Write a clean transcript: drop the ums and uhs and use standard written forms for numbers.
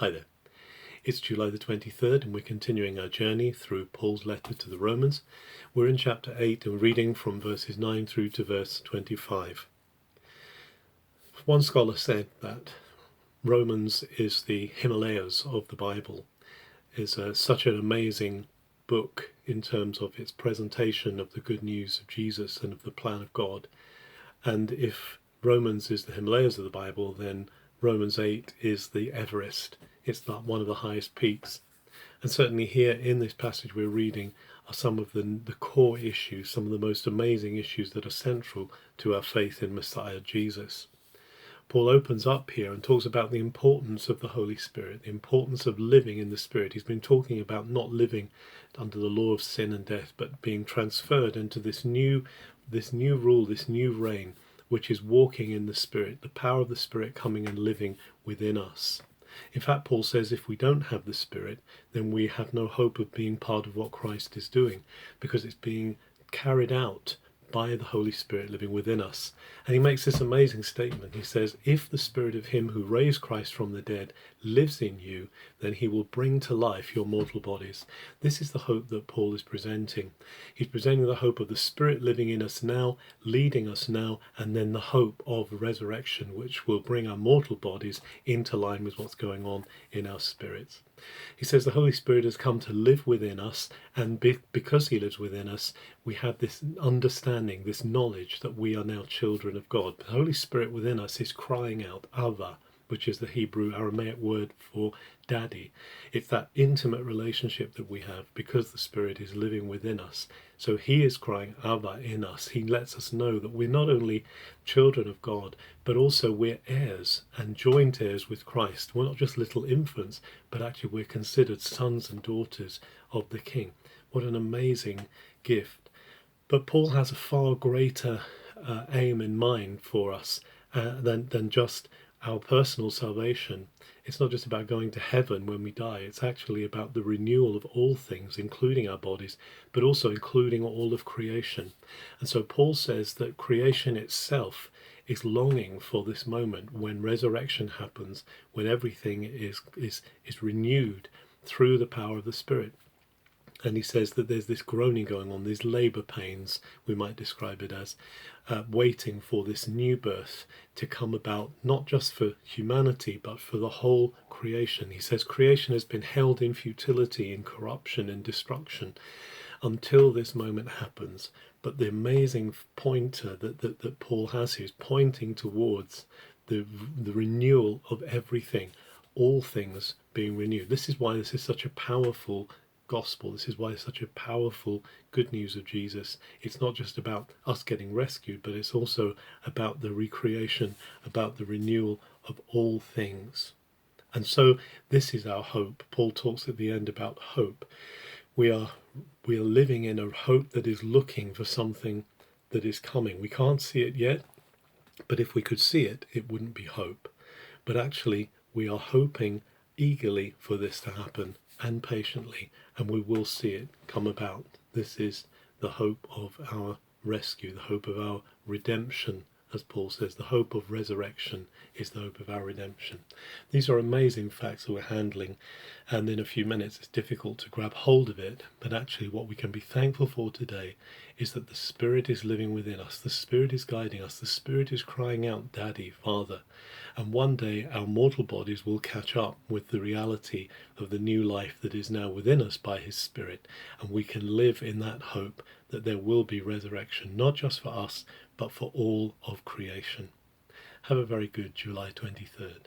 Hi there. It's July the 23rd and we're continuing our journey through Paul's letter to the Romans. We're in chapter 8 and we're reading from verses 9 through to verse 25. One scholar said that Romans is the Himalayas of the Bible. It's such an amazing book in terms of its presentation of the good news of Jesus and of the plan of God. And if Romans is the Himalayas of the Bible, then Romans 8 is the Everest. It's not one of the highest peaks. And certainly here in this passage we're reading are some of the core issues, some of the most amazing issues that are central to our faith in Messiah Jesus. Paul opens up here and talks about the importance of the Holy Spirit, the importance of living in the Spirit. He's been talking about not living under the law of sin and death, but being transferred into this new rule, this new reign, which is walking in the Spirit, the power of the Spirit coming and living within us. In fact, Paul says if we don't have the Spirit, then we have no hope of being part of what Christ is doing, because it's being carried out by the Holy Spirit living within us. And he makes this amazing statement. He says, if the Spirit of him who raised Christ from the dead lives in you, then he will bring to life your mortal bodies. This is the hope that Paul is presenting. He's presenting the hope of the Spirit living in us now, leading us now, and then the hope of resurrection, which will bring our mortal bodies into line with what's going on in our spirits. He says the Holy Spirit has come to live within us, and because he lives within us, we have this understanding, this knowledge that we are now children of God. The Holy Spirit within us is crying out, Ava, which is the Hebrew Aramaic word for daddy. It's that intimate relationship that we have because the Spirit is living within us. So he is crying Ava in us. He lets us know that we're not only children of God, but also we're heirs and joint heirs with Christ. We're not just little infants, but actually we're considered sons and daughters of the King. What an amazing gift. But Paul has a far greater aim in mind for us than just our personal salvation. It's not just about going to heaven when we die. It's actually about the renewal of all things, including our bodies, but also including all of creation. And so Paul says that creation itself is longing for this moment when resurrection happens, when everything is renewed through the power of the Spirit. And he says that there's this groaning going on, these labour pains, we might describe it as, waiting for this new birth to come about, not just for humanity, but for the whole creation. He says creation has been held in futility, in corruption and destruction, until this moment happens. But the amazing pointer that Paul has here is pointing towards the renewal of everything, all things being renewed. This is why this is such a powerful gospel. This is why it's such a powerful good news of Jesus. It's not just about us getting rescued, but it's also about the recreation, about the renewal of all things. And so this is our hope. Paul talks at the end about hope. We are living in a hope that is looking for something that is coming. We can't see it yet, but if we could see it, it wouldn't be hope. But actually, we are hoping eagerly for this to happen, and patiently, and we will see it come about. This is the hope of our rescue, the hope of our redemption, as Paul says. The hope of resurrection is the hope of our redemption. These are amazing facts that we're handling, and in a few minutes it's difficult to grab hold of it, but actually what we can be thankful for today is that the Spirit is living within us, the Spirit is guiding us, the Spirit is crying out, Daddy, Father. And one day our mortal bodies will catch up with the reality of the new life that is now within us by his Spirit, and we can live in that hope that there will be resurrection, not just for us, but for all of creation. Have a very good July 23rd.